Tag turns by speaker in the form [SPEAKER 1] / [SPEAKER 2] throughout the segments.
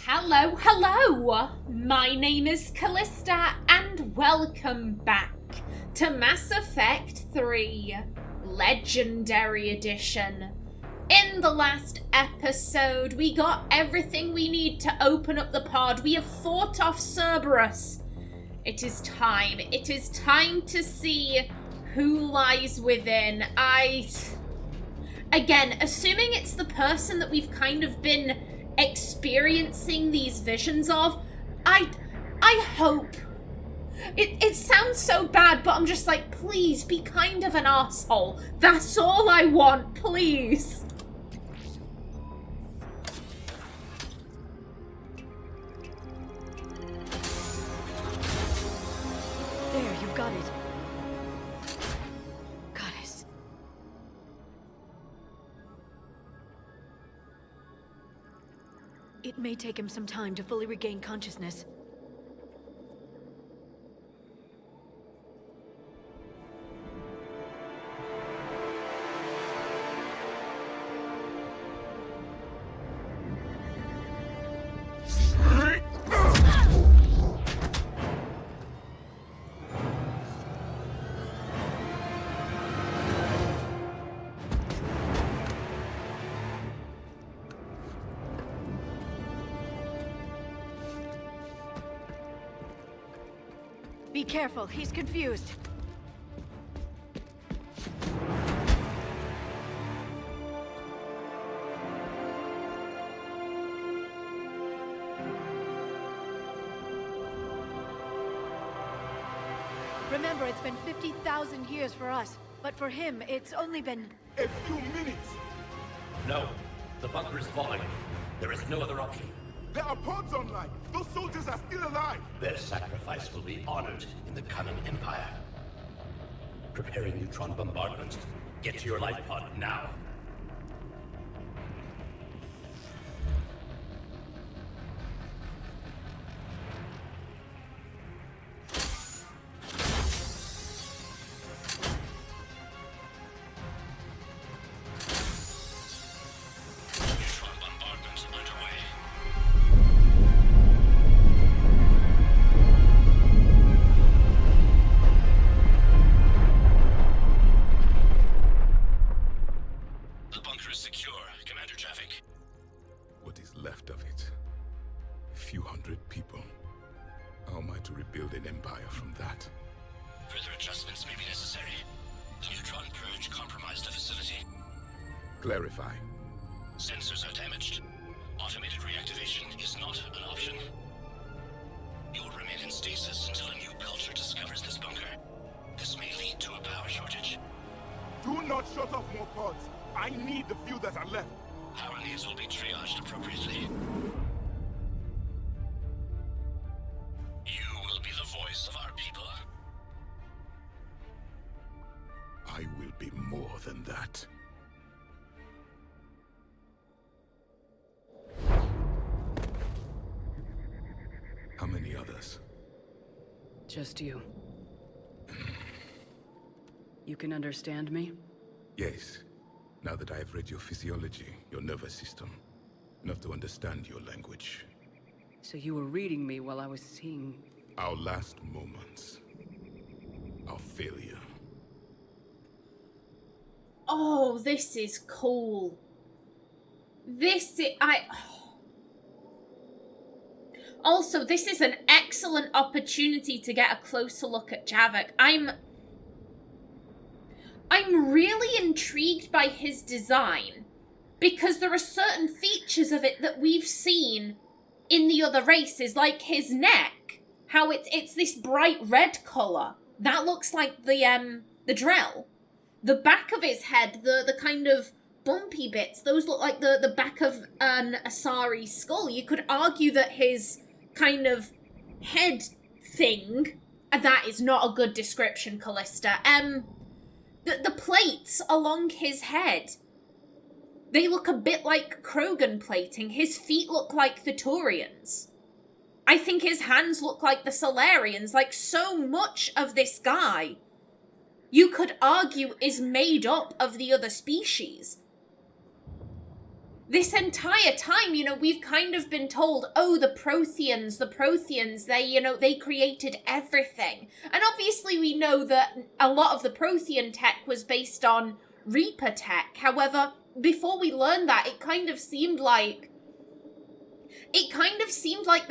[SPEAKER 1] Hello, hello! My name is Callista, and welcome back to Mass Effect 3 Legendary Edition. In the last episode, we got everything we need to open up the pod. We have fought off Cerberus. It is time to see who lies within. Again, assuming it's the person that we've kind of been experiencing these visions of, I hope. It sounds so bad, but I'm just like, please be kind of an arsehole. That's all I want, please.
[SPEAKER 2] There, you've got it. Goddess. It may take him some time to fully regain consciousness. Be careful, he's confused. Remember, it's been 50,000 years for us, but for him, it's only been...
[SPEAKER 3] a few minutes!
[SPEAKER 4] No, the bunker is falling. There is no other option.
[SPEAKER 3] There are pods online! Those soldiers are still alive!
[SPEAKER 4] Their sacrifice will be honored in the coming Empire. Preparing neutron bombardment. Get to your life pod now. Neutron bombardment underway. The bunker is secure, Commander Javik.
[SPEAKER 3] What is left of it? A few hundred people. How am I to rebuild an empire from that?
[SPEAKER 4] Further adjustments may be necessary. The neutron purge compromised the facility.
[SPEAKER 3] Clarify.
[SPEAKER 4] Sensors are damaged. Automated reactivation is not an option. You will remain in stasis until a new culture discovers this bunker. This may lead to a power shortage.
[SPEAKER 3] Do not shut off more pods! I need the few that are left!
[SPEAKER 4] Power needs will be triaged appropriately. You will be the voice of our people.
[SPEAKER 3] I will be more than that. How many others?
[SPEAKER 2] Just you. You can understand me?
[SPEAKER 3] Yes. Now that I have read your physiology, your nervous system, enough to understand your language.
[SPEAKER 2] So you were reading me while I was seeing...
[SPEAKER 3] Our last moments. Our failure.
[SPEAKER 1] Oh, this is cool. Also, this is an excellent opportunity to get a closer look at Javik. I'm really intrigued by his design, because there are certain features of it that we've seen in the other races, like his neck, how it's this bright red colour. That looks like the Drell. The back of his head, the kind of bumpy bits, those look like the back of an Asari skull. You could argue that his kind of head thing, that is not a good description, Callista. The plates along his head, they look a bit like Krogan plating. His feet look like the Turians. I think his hands look like the Solarians. Like, so much of this guy, you could argue, is made up of the other species. this entire time, you know, we've kind of been told, oh, the Protheans, they, you know, they created everything. And obviously we know that a lot of the Prothean tech was based on Reaper tech. However, before we learned that, it kind of seemed like the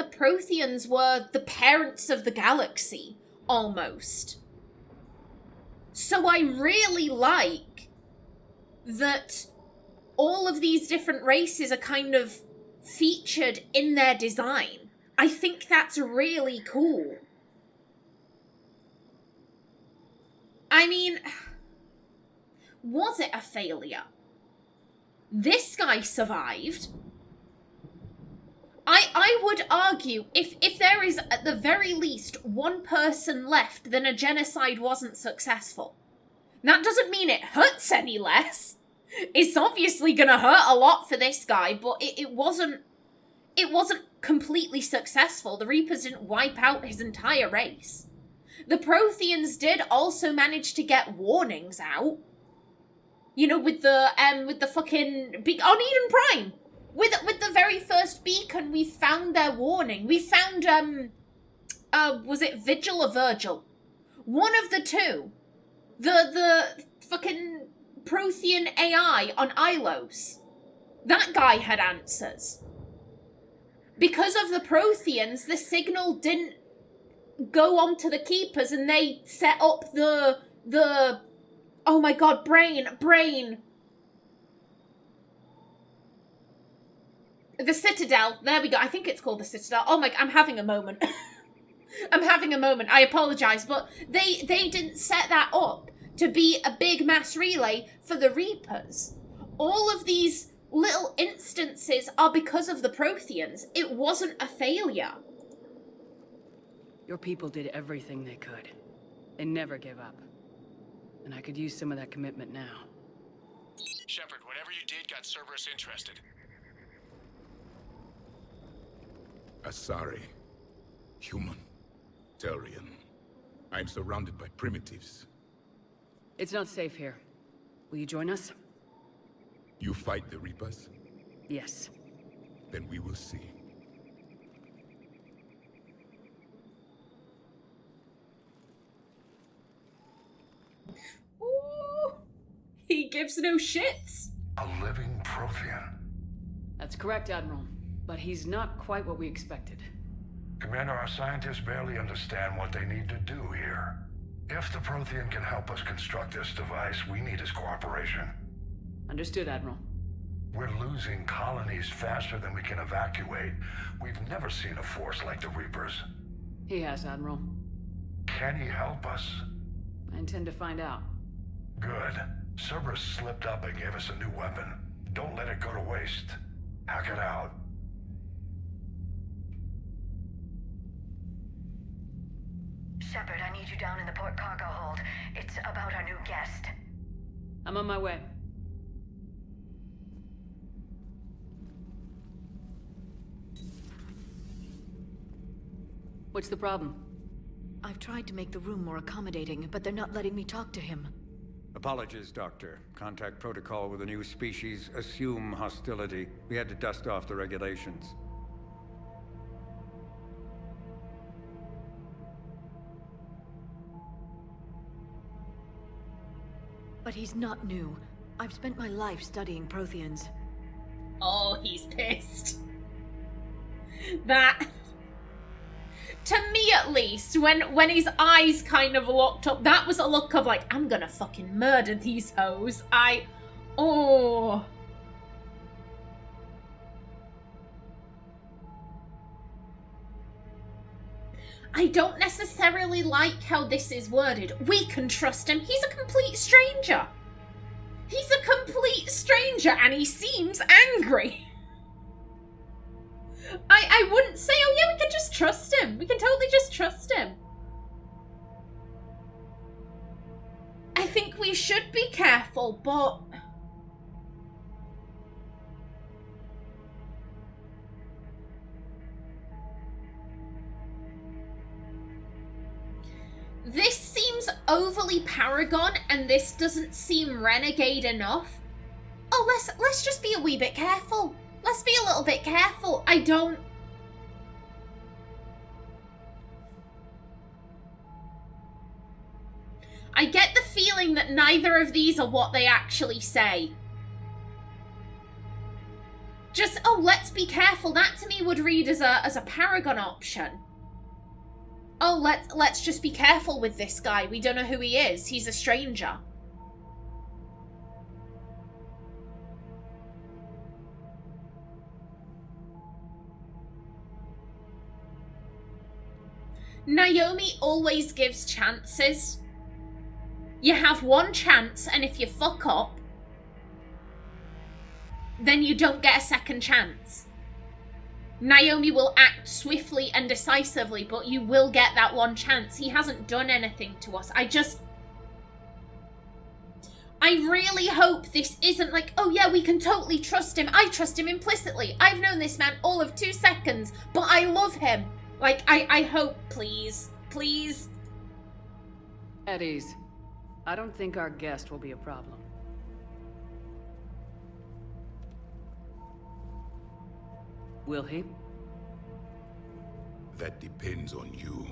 [SPEAKER 1] Protheans were the parents of the galaxy, almost. So I really like that all of these different races are kind of featured in their design. I think that's really cool. I mean, was it a failure? This guy survived. I would argue if there is at the very least one person left, then a genocide wasn't successful. That doesn't mean it hurts any less. It's obviously gonna hurt a lot for this guy, but it wasn't completely successful. The Reapers didn't wipe out his entire race. The Protheans did also manage to get warnings out. You know, with the fucking on Eden Prime. With the very first beacon, we found their warning. We found was it Vigil or Virgil? One of the two. The fucking Prothean AI on Ilos. That guy had answers. Because of the Protheans, the signal didn't go on to the Keepers, and they set up the oh my god, brain. The Citadel. There we go. I think it's called the Citadel. Oh my, I'm having a moment. I apologize, but they didn't set that up to be a big mass relay for the Reapers. All of these little instances are because of the Protheans. It wasn't a failure.
[SPEAKER 5] Your people did everything they could. They never gave up. And I could use some of that commitment now.
[SPEAKER 6] Shepard, whatever you did got Cerberus interested.
[SPEAKER 3] Asari. Human. Turian. I'm surrounded by primitives.
[SPEAKER 5] It's not safe here. Will you join us?
[SPEAKER 3] You fight the Reapers?
[SPEAKER 5] Yes.
[SPEAKER 3] Then we will see.
[SPEAKER 1] Ooh, he gives no shits.
[SPEAKER 7] A living Prothean.
[SPEAKER 5] That's correct, Admiral. But he's not quite what we expected.
[SPEAKER 7] Commander, our scientists barely understand what they need to do here. If the Prothean can help us construct this device, we need his cooperation.
[SPEAKER 5] Understood, Admiral.
[SPEAKER 7] We're losing colonies faster than we can evacuate. We've never seen a force like the Reapers.
[SPEAKER 5] He has, Admiral.
[SPEAKER 7] Can he help us?
[SPEAKER 5] I intend to find out.
[SPEAKER 7] Good. Cerberus slipped up and gave us a new weapon. Don't let it go to waste. Hack it out.
[SPEAKER 8] Shepard, I need you down in the port cargo hold. It's about our new guest.
[SPEAKER 5] I'm on my way. What's the problem?
[SPEAKER 2] I've tried to make the room more accommodating, but they're not letting me talk to him.
[SPEAKER 9] Apologies, Doctor. Contact protocol with a new species. Assume hostility. We had to dust off the regulations.
[SPEAKER 2] But he's not new. I've spent my life studying Protheans.
[SPEAKER 1] Oh, he's pissed. That... To me, at least, when his eyes kind of locked up, that was a look of like, I'm gonna fucking murder these hoes. Oh. I don't necessarily like how this is worded. We can trust him. He's a complete stranger. He's a complete stranger and he seems angry. I wouldn't say, oh yeah, we can just trust him. We can totally just trust him. I think we should be careful, but... This seems overly Paragon, and this doesn't seem Renegade enough. oh, let's just be a wee bit careful. Let's be a little bit careful. I get the feeling that neither of these are what they actually say. Just, oh, let's be careful. That to me would read as a Paragon option. Oh, let's just be careful with this guy. We don't know who he is. He's a stranger. Naomi always gives chances. You have one chance, and if you fuck up, then you don't get a second chance. Naomi will act swiftly and decisively, but you will get that one chance. He hasn't done anything to us. I really hope this isn't like, oh yeah, we can totally trust him. I trust him implicitly. I've known this man all of 2 seconds, but I love him. Like, I hope, please. Please.
[SPEAKER 5] At ease. I don't think our guest will be a problem. Will he?
[SPEAKER 3] That depends on you.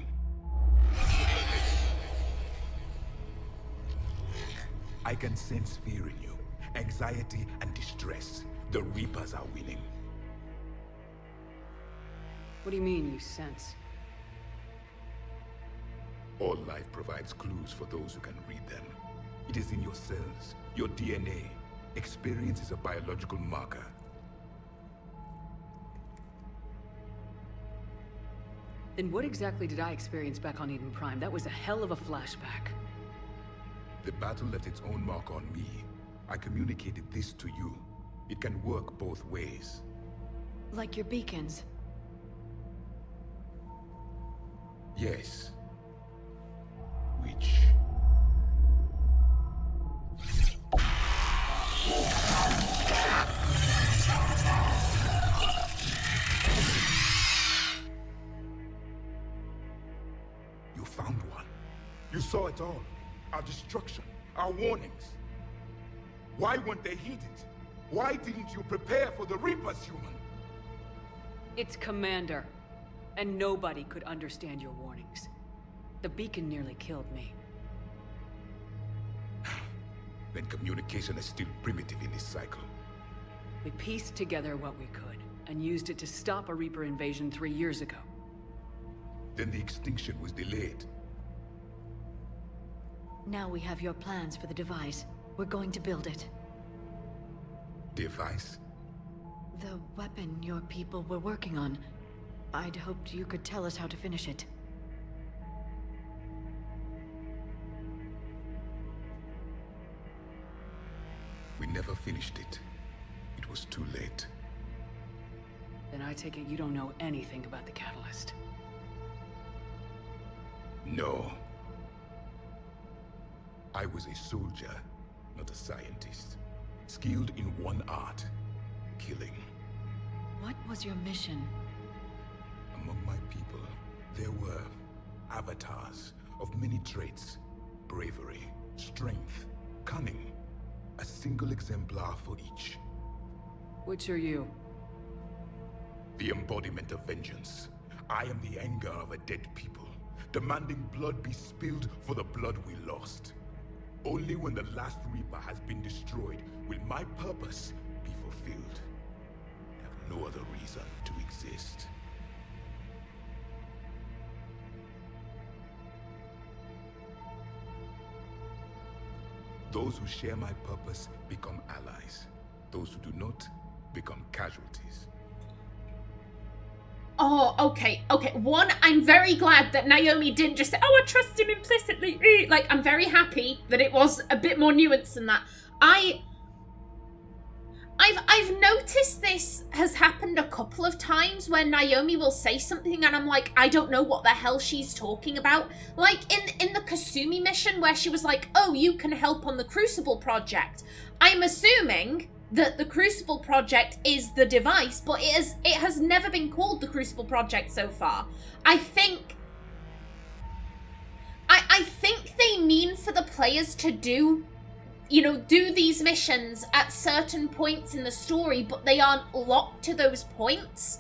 [SPEAKER 3] I can sense fear in you, anxiety and distress. The Reapers are winning.
[SPEAKER 5] What do you mean, you sense?
[SPEAKER 3] All life provides clues for those who can read them. It is in your cells, your DNA. Experience is a biological marker.
[SPEAKER 5] Then what exactly did I experience back on Eden Prime? That was a hell of a flashback.
[SPEAKER 3] The battle left its own mark on me. I communicated this to you. It can work both ways.
[SPEAKER 2] Like your beacons.
[SPEAKER 3] Yes. Which... You found one. You saw it all. Our destruction, our warnings. Why weren't they heeded? Why didn't you prepare for the Reapers, human?
[SPEAKER 5] It's Commander. And nobody could understand your warnings. The beacon nearly killed me.
[SPEAKER 3] Then communication is still primitive in this cycle.
[SPEAKER 5] We pieced together what we could, and used it to stop a Reaper invasion 3 years ago.
[SPEAKER 3] Then the extinction was delayed.
[SPEAKER 2] Now we have your plans for the device. We're going to build it.
[SPEAKER 3] Device?
[SPEAKER 2] The weapon your people were working on. I'd hoped you could tell us how to finish it.
[SPEAKER 3] We never finished it. It was too late.
[SPEAKER 5] Then I take it you don't know anything about the catalyst.
[SPEAKER 3] No. I was a soldier, not a scientist. Skilled in one art, killing.
[SPEAKER 2] What was your mission?
[SPEAKER 3] Among my people, there were avatars of many traits. Bravery, strength, cunning. A single exemplar for each.
[SPEAKER 5] Which are you?
[SPEAKER 3] The embodiment of vengeance. I am the anger of a dead people, demanding blood be spilled for the blood we lost. Only when the last Reaper has been destroyed will my purpose be fulfilled. I have no other reason to exist. Those who share my purpose become allies. Those who do not become casualties.
[SPEAKER 1] Oh, okay. One, I'm very glad that Naomi didn't just say, oh, I trust him implicitly. Like, I'm very happy that it was a bit more nuanced than that. I've noticed this has happened a couple of times where Naomi will say something and I'm like, I don't know what the hell she's talking about. Like in the Kasumi mission where she was like, oh, you can help on the Crucible project. I'm assuming that the Crucible project is the device, but it has never been called the Crucible project so far. I think they mean for the players to do do these missions at certain points in the story, but they aren't locked to those points.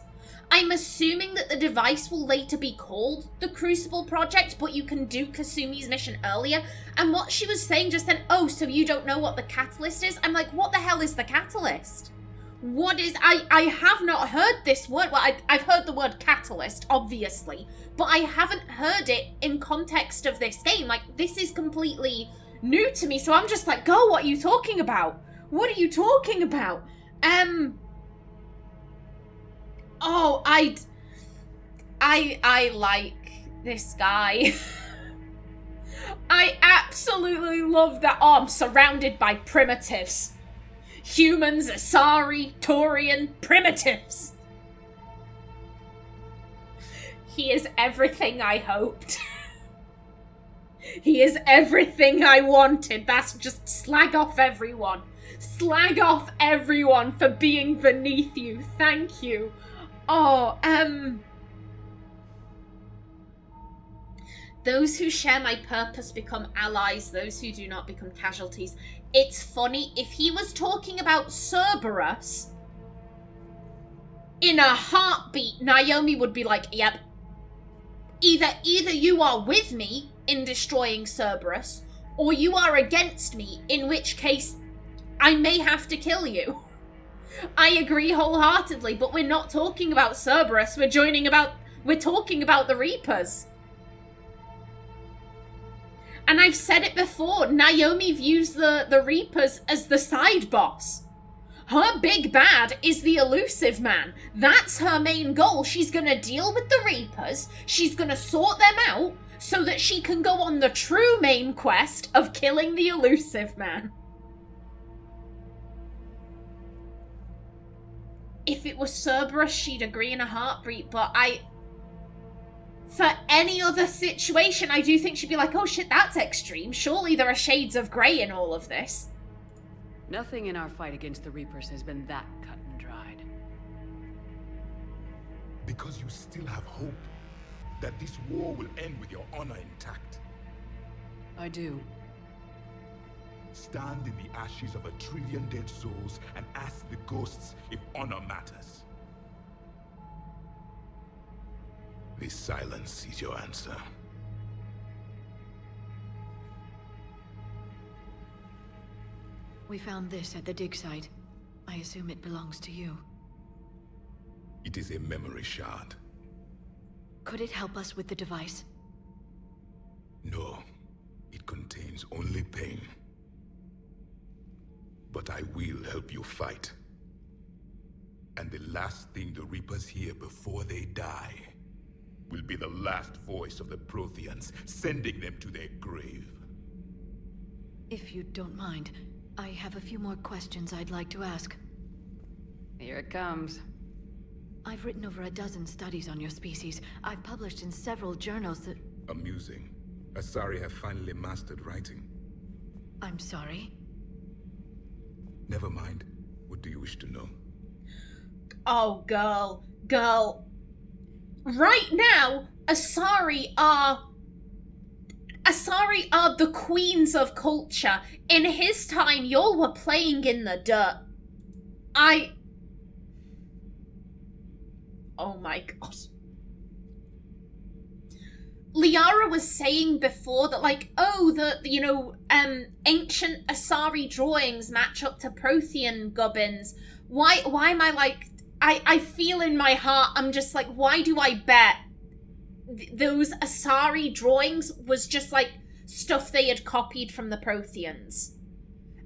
[SPEAKER 1] I'm assuming that the device will later be called the Crucible Project, but you can do Kasumi's mission earlier. And what she was saying just then, oh, so you don't know what the catalyst is? I'm like, what the hell is the catalyst? What is... I have not heard this word. Well, I've heard the word catalyst, obviously, but I haven't heard it in context of this game. Like, this is completely new to me, so I'm just like, girl, what are you talking about? What are you talking about? Oh, I like this guy. I absolutely love that. Oh, I'm surrounded by primitives. Humans, Asari, Prothean, primitives. He is everything I hoped. He is everything I wanted. That's just slag off everyone. Slag off everyone for being beneath you. Thank you. Oh, those who share my purpose become allies, those who do not become casualties. It's funny, if he was talking about Cerberus, in a heartbeat, Naomi would be like, yep. Either you are with me in destroying Cerberus, or you are against me, in which case I may have to kill you. I agree wholeheartedly, but we're not talking about Cerberus, we're talking about the Reapers. And I've said it before, Naomi views the Reapers as the side boss. Her big bad is the elusive man. That's her main goal. She's gonna deal with the Reapers, she's gonna sort them out, so that she can go on the true main quest of killing the elusive man. If it was Cerberus, she'd agree in a heartbeat, but for any other situation, I do think she'd be like, oh shit, that's extreme. Surely there are shades of grey in all of this.
[SPEAKER 5] Nothing in our fight against the Reapers has been that cut and dried.
[SPEAKER 3] Because you still have hope that this war will end with your honor intact.
[SPEAKER 5] I do.
[SPEAKER 3] Stand in the ashes of 1 trillion dead souls and ask the ghosts if honor matters. This silence is your answer.
[SPEAKER 2] We found this at the dig site. I assume it belongs to you.
[SPEAKER 3] It is a memory shard.
[SPEAKER 2] Could it help us with the device?
[SPEAKER 3] No, it contains only pain. But I will help you fight. And the last thing the Reapers hear before they die will be the last voice of the Protheans, sending them to their grave.
[SPEAKER 2] If you don't mind, I have a few more questions I'd like to ask.
[SPEAKER 5] Here it comes.
[SPEAKER 2] I've written over a dozen studies on your species. I've published in several journals that...
[SPEAKER 3] Amusing. Asari have finally mastered writing.
[SPEAKER 2] I'm sorry?
[SPEAKER 3] Never mind. What do you wish to know?
[SPEAKER 1] Oh, girl. Right now, Asari are the queens of culture. In his time, y'all were playing in the dirt. Oh my god. Liara was saying before that, like, oh, ancient Asari drawings match up to Prothean gubbins. Why am I like... I feel in my heart, I'm just like, why do I bet those Asari drawings was just like stuff they had copied from the Protheans?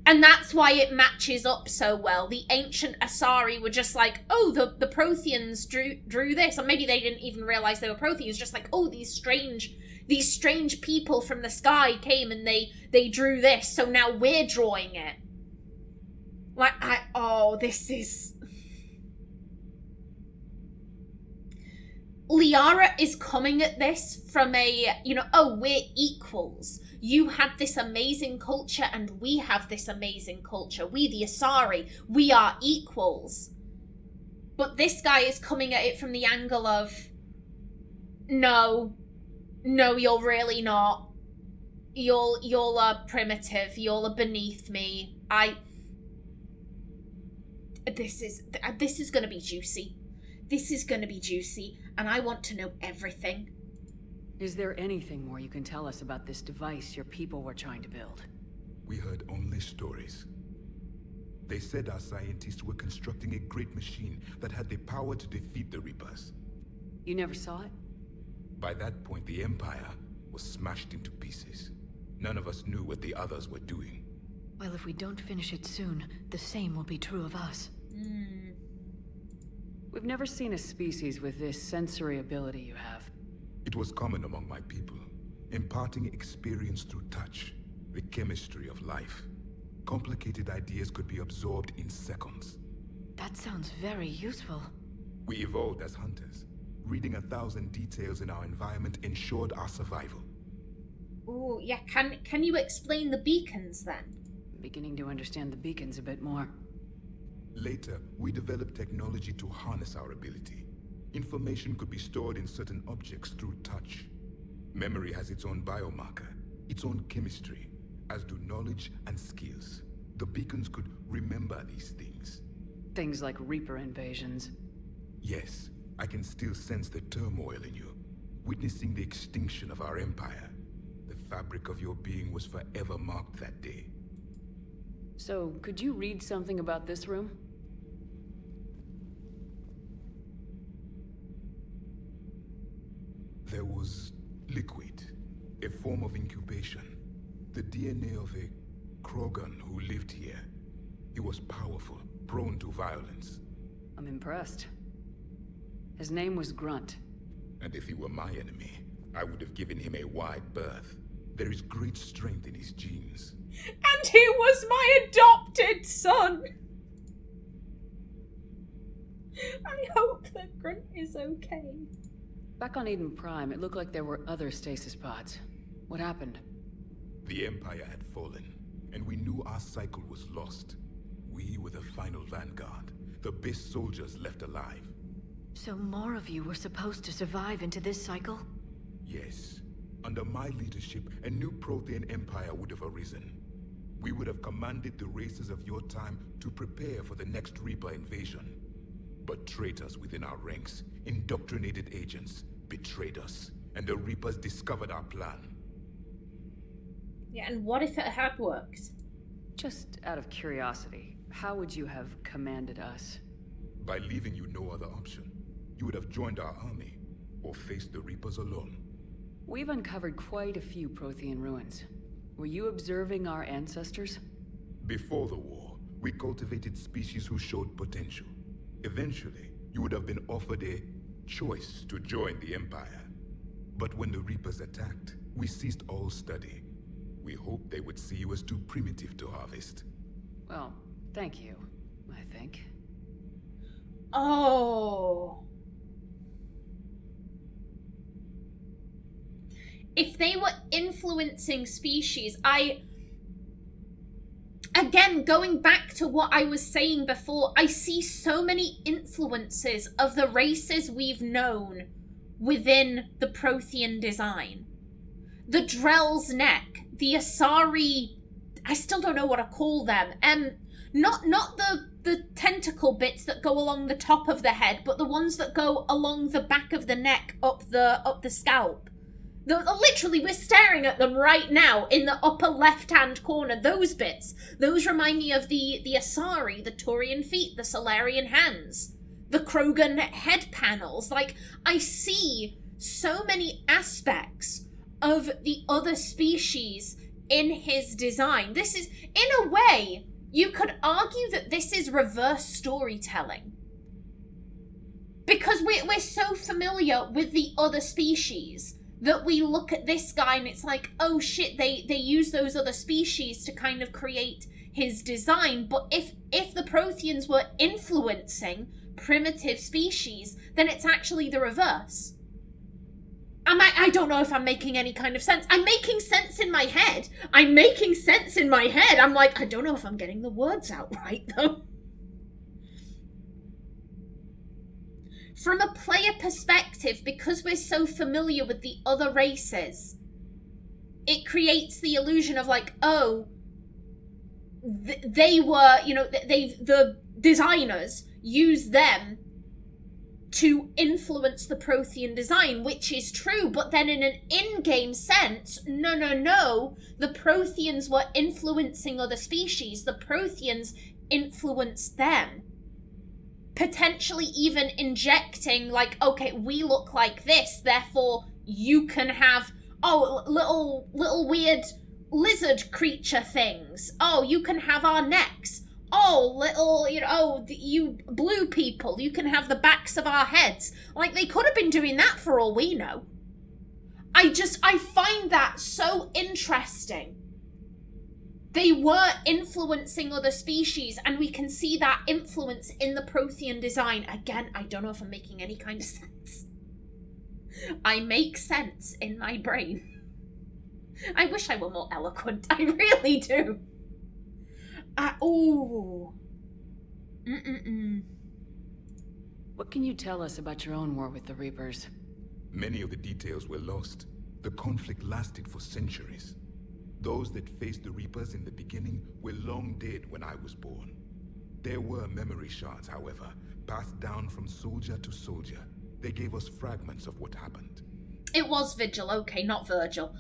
[SPEAKER 1] And that's why it matches up so well. The ancient Asari were just like, oh, the Protheans drew this. Or maybe they didn't even realize they were Protheans. Just like, oh, these strange people from the sky came and they drew this. So now we're drawing it. Like, this is... Liara is coming at this from a, oh, we're equals. You had this amazing culture and we have this amazing culture. We, the Asari, we are equals. But this guy is coming at it from the angle of, no, you're really not. Y'all are primitive. Y'all are beneath me. This is gonna be juicy. This is gonna be juicy, and I want to know everything.
[SPEAKER 5] Is there anything more you can tell us about this device your people were trying to build?
[SPEAKER 3] We heard only stories. They said our scientists were constructing a great machine that had the power to defeat the Reapers.
[SPEAKER 5] You never saw it?
[SPEAKER 3] By that point, the Empire was smashed into pieces. None of us knew what the others were doing.
[SPEAKER 2] Well, if we don't finish it soon, the same will be true of us.
[SPEAKER 5] We've never seen a species with this sensory ability you have.
[SPEAKER 3] It was common among my people, imparting experience through touch, the chemistry of life. Complicated ideas could be absorbed in seconds.
[SPEAKER 2] That sounds very useful.
[SPEAKER 3] We evolved as hunters. Reading 1,000 details in our environment ensured our survival.
[SPEAKER 1] Oh, yeah, can you explain the beacons then?
[SPEAKER 5] I'm beginning to understand the beacons a bit more.
[SPEAKER 3] Later, we developed technology to harness our ability. Information could be stored in certain objects through touch. Memory has its own biomarker, its own chemistry, as do knowledge and skills. The beacons could remember these things.
[SPEAKER 5] Things like Reaper invasions.
[SPEAKER 3] Yes, I can still sense the turmoil in you, witnessing the extinction of our empire. The fabric of your being was forever marked that day.
[SPEAKER 5] So, could you read something about this room?
[SPEAKER 3] There was liquid, a form of incubation. The DNA of a Krogan who lived here. He was powerful, prone to violence.
[SPEAKER 5] I'm impressed. His name was Grunt.
[SPEAKER 3] And if he were my enemy, I would have given him a wide berth. There is great strength in his genes.
[SPEAKER 1] And he was my adopted son! I hope that Grunt is okay.
[SPEAKER 5] Back on Eden Prime, it looked like there were other stasis pods. What happened?
[SPEAKER 3] The Empire had fallen, and we knew our cycle was lost. We were the final vanguard, the best soldiers left alive.
[SPEAKER 2] So more of you were supposed to survive into this cycle?
[SPEAKER 3] Yes. Under my leadership, a new Prothean empire would have arisen. We would have commanded the races of your time to prepare for the next Reaper invasion. But traitors within our ranks, indoctrinated agents, betrayed us, and the Reapers discovered our plan.
[SPEAKER 1] Yeah, and what if it had worked?
[SPEAKER 5] Just out of curiosity, how would you have commanded us?
[SPEAKER 3] By leaving you no other option. You would have joined our army, or faced the Reapers alone.
[SPEAKER 5] We've uncovered quite a few Prothean ruins. Were you observing our ancestors?
[SPEAKER 3] Before the war, we cultivated species who showed potential. Eventually, you would have been offered a choice to join the Empire. But when the Reapers attacked, we ceased all study. We hoped they would see you as too primitive to harvest.
[SPEAKER 5] Well, thank you, I think.
[SPEAKER 1] Oh. If they were influencing species, again, going back to what I was saying before, I see so many influences of the races we've known within the Prothean design. The Drell's neck, the Asari, I still don't know what to call them. Not the tentacle bits that go along the top of the head, but the ones that go along the back of the neck, up the scalp. Literally, we're staring at them right now in the upper left-hand corner. Those bits, those remind me of the Asari, the Turian feet, the Solarian hands, the Krogan head panels. Like, I see so many aspects of the other species in his design. This is, in a way, you could argue that this is reverse storytelling. Because we're so familiar with the other species that we look at this guy and it's like, oh shit, they use those other species to kind of create his design. But if the Protheans were influencing primitive species, then it's actually the reverse. I don't know if I'm making any kind of sense. I'm making sense in my head. I'm like, I don't know if I'm getting the words out right, though. From a player perspective, because we're so familiar with the other races, it creates the illusion of like, oh, they were, you know, the designers used them to influence the Prothean design, which is true, but then in an in-game sense, no, the Protheans were influencing other species. The Protheans influenced them. Potentially even injecting, like, okay, we look like this, therefore you can have, oh, little weird lizard creature things. Oh, you can have our necks. Oh, little, you know, oh, you blue people, you can have the backs of our heads. Like, they could have been doing that for all we know. I find that so interesting. They were influencing other species, and we can see that influence in the Prothean design. Again, I don't know if I'm making any kind of sense. I make sense in my brain. I wish I were more eloquent. I really do.
[SPEAKER 5] What can you tell us about your own war with the Reapers?
[SPEAKER 3] Many of the details were lost. The conflict lasted for centuries. Those that faced the Reapers in the beginning were long dead when I was born. There were memory shards, however, passed down from soldier to soldier. They gave us fragments of what happened.
[SPEAKER 1] It was Vigil, okay, not Virgil.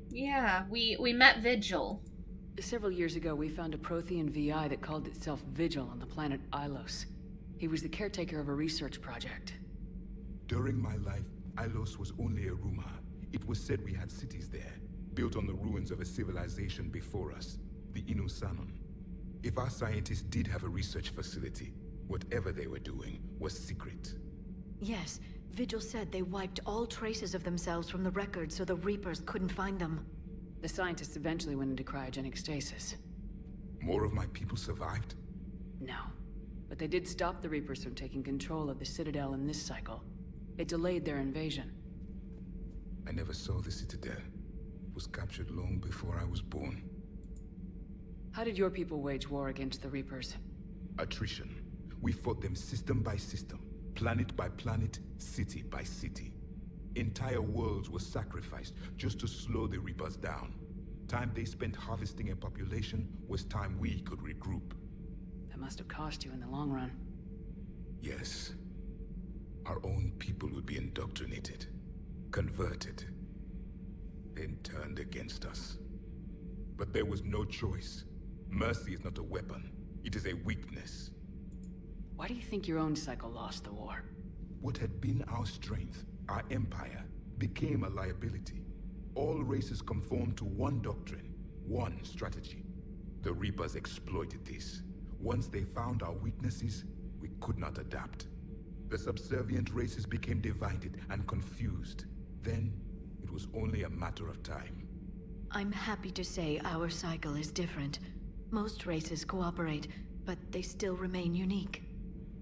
[SPEAKER 1] Yeah, we met Vigil.
[SPEAKER 5] Several years ago, we found a Prothean VI that called itself Vigil on the planet Ilos. He was the caretaker of a research project.
[SPEAKER 3] During my life, Ilos was only a rumor. It was said we had cities there, built on the ruins of a civilization before us, the Inusanon. If our scientists did have a research facility, whatever they were doing was secret.
[SPEAKER 2] Yes, Vigil said they wiped all traces of themselves from the records so the Reapers couldn't find them.
[SPEAKER 5] The scientists eventually went into cryogenic stasis.
[SPEAKER 3] More of my people survived?
[SPEAKER 5] No. But they did stop the Reapers from taking control of the Citadel in this cycle. It delayed their invasion.
[SPEAKER 3] I never saw the Citadel. It was captured long before I was born.
[SPEAKER 5] How did your people wage war against the Reapers?
[SPEAKER 3] Attrition. We fought them system by system, planet by planet, city by city. Entire worlds were sacrificed just to slow the Reapers down. Time they spent harvesting a population was time we could regroup.
[SPEAKER 5] That must have cost you in the long run.
[SPEAKER 3] Yes. Our own people would be indoctrinated, converted, then turned against us. But there was no choice. Mercy is not a weapon. It is a weakness.
[SPEAKER 5] Why do you think your own cycle lost the war?
[SPEAKER 3] What had been our strength, our empire, became a liability. All races conformed to one doctrine, one strategy. The Reapers exploited this. Once they found our weaknesses, we could not adapt. The subservient races became divided and confused. Then, it was only a matter of time.
[SPEAKER 2] I'm happy to say our cycle is different. Most races cooperate, but they still remain unique.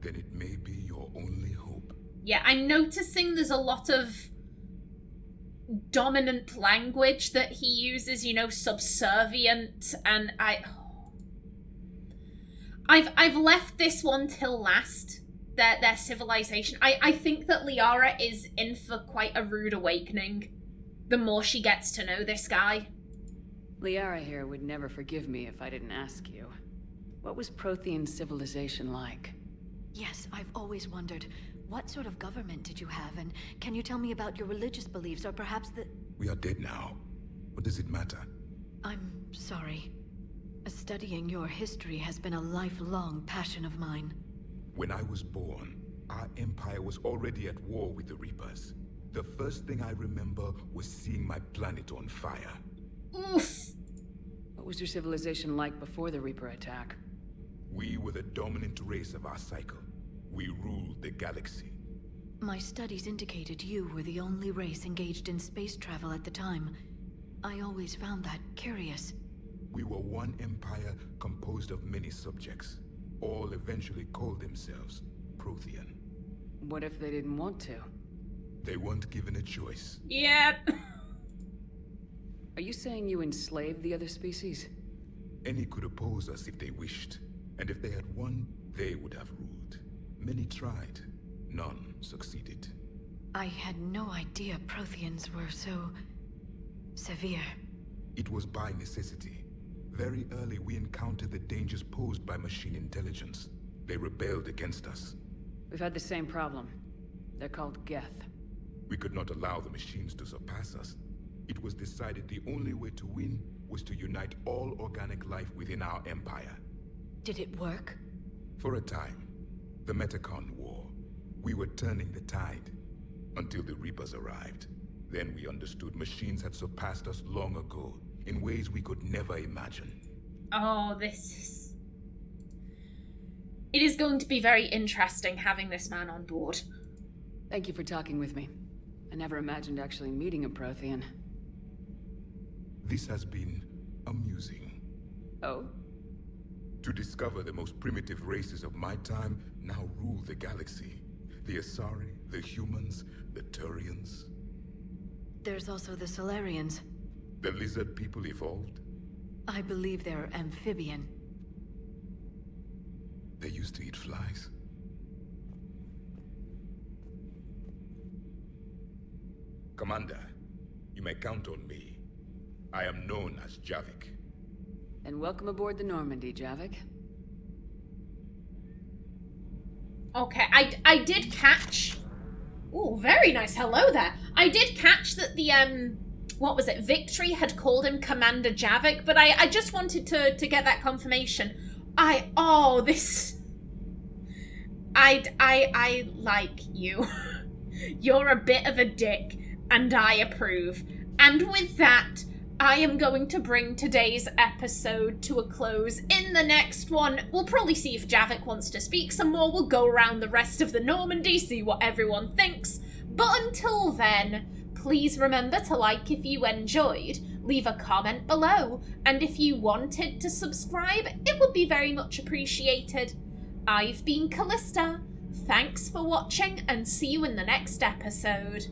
[SPEAKER 3] Then it may be your only hope.
[SPEAKER 1] Yeah, I'm noticing there's a lot of dominant language that he uses, you know, subservient, and I've left this one till last, their civilization. I think that Liara is in for quite a rude awakening the more she gets to know this guy.
[SPEAKER 5] Liara here would never forgive me if I didn't ask you. What was Prothean civilization like?
[SPEAKER 2] Yes, I've always wondered, what sort of government did you have, and can you tell me about your religious beliefs, or perhaps the...
[SPEAKER 3] We are dead now. What does it matter?
[SPEAKER 2] I'm sorry. Studying your history has been a lifelong passion of mine.
[SPEAKER 3] When I was born, our empire was already at war with the Reapers. The first thing I remember was seeing my planet on fire.
[SPEAKER 1] Oof!
[SPEAKER 5] What was your civilization like before the Reaper attack?
[SPEAKER 3] We were the dominant race of our cycle. We ruled the galaxy.
[SPEAKER 2] My studies indicated you were the only race engaged in space travel at the time. I always found that curious.
[SPEAKER 3] We were one empire composed of many subjects. All eventually called themselves Prothean.
[SPEAKER 5] What if they didn't want to?
[SPEAKER 3] They weren't given a choice.
[SPEAKER 1] Yep.
[SPEAKER 5] Are you saying you enslaved the other species?
[SPEAKER 3] Any could oppose us if they wished. And if they had won, they would have ruled. Many tried. None succeeded.
[SPEAKER 2] I had no idea Protheans were so... severe.
[SPEAKER 3] It was by necessity. Very early, we encountered the dangers posed by machine intelligence. They rebelled against us.
[SPEAKER 5] We've had the same problem. They're called Geth.
[SPEAKER 3] We could not allow the machines to surpass us. It was decided the only way to win was to unite all organic life within our empire.
[SPEAKER 2] Did it work?
[SPEAKER 3] For a time, the Metacon War, we were turning the tide, until the Reapers arrived. Then we understood machines had surpassed us long ago, in ways we could never imagine.
[SPEAKER 1] Oh, It is going to be very interesting having this man on board.
[SPEAKER 5] Thank you for talking with me. I never imagined actually meeting a Prothean.
[SPEAKER 3] This has been amusing.
[SPEAKER 5] Oh?
[SPEAKER 3] To discover the most primitive races of my time now rule the galaxy. The Asari, the humans, the Turians.
[SPEAKER 2] There's also the Solarians.
[SPEAKER 3] The lizard people evolved.
[SPEAKER 2] I believe they're amphibian.
[SPEAKER 3] They used to eat flies. Commander, you may count on me. I am known as Javik.
[SPEAKER 5] And welcome aboard the Normandy, Javik.
[SPEAKER 1] Okay, I did catch... Oh, very nice. Hello there. I did catch that the, what was it? Victory had called him Commander Javik, but I just wanted to get that confirmation. I like you. You're a bit of a dick, and I approve. And with that, I am going to bring today's episode to a close. In the next one, we'll probably see if Javik wants to speak some more. We'll go around the rest of the Normandy, see what everyone thinks. But until then, please remember to like if you enjoyed, leave a comment below, and if you wanted to subscribe, it would be very much appreciated. I've been Callista. Thanks for watching, and see you in the next episode.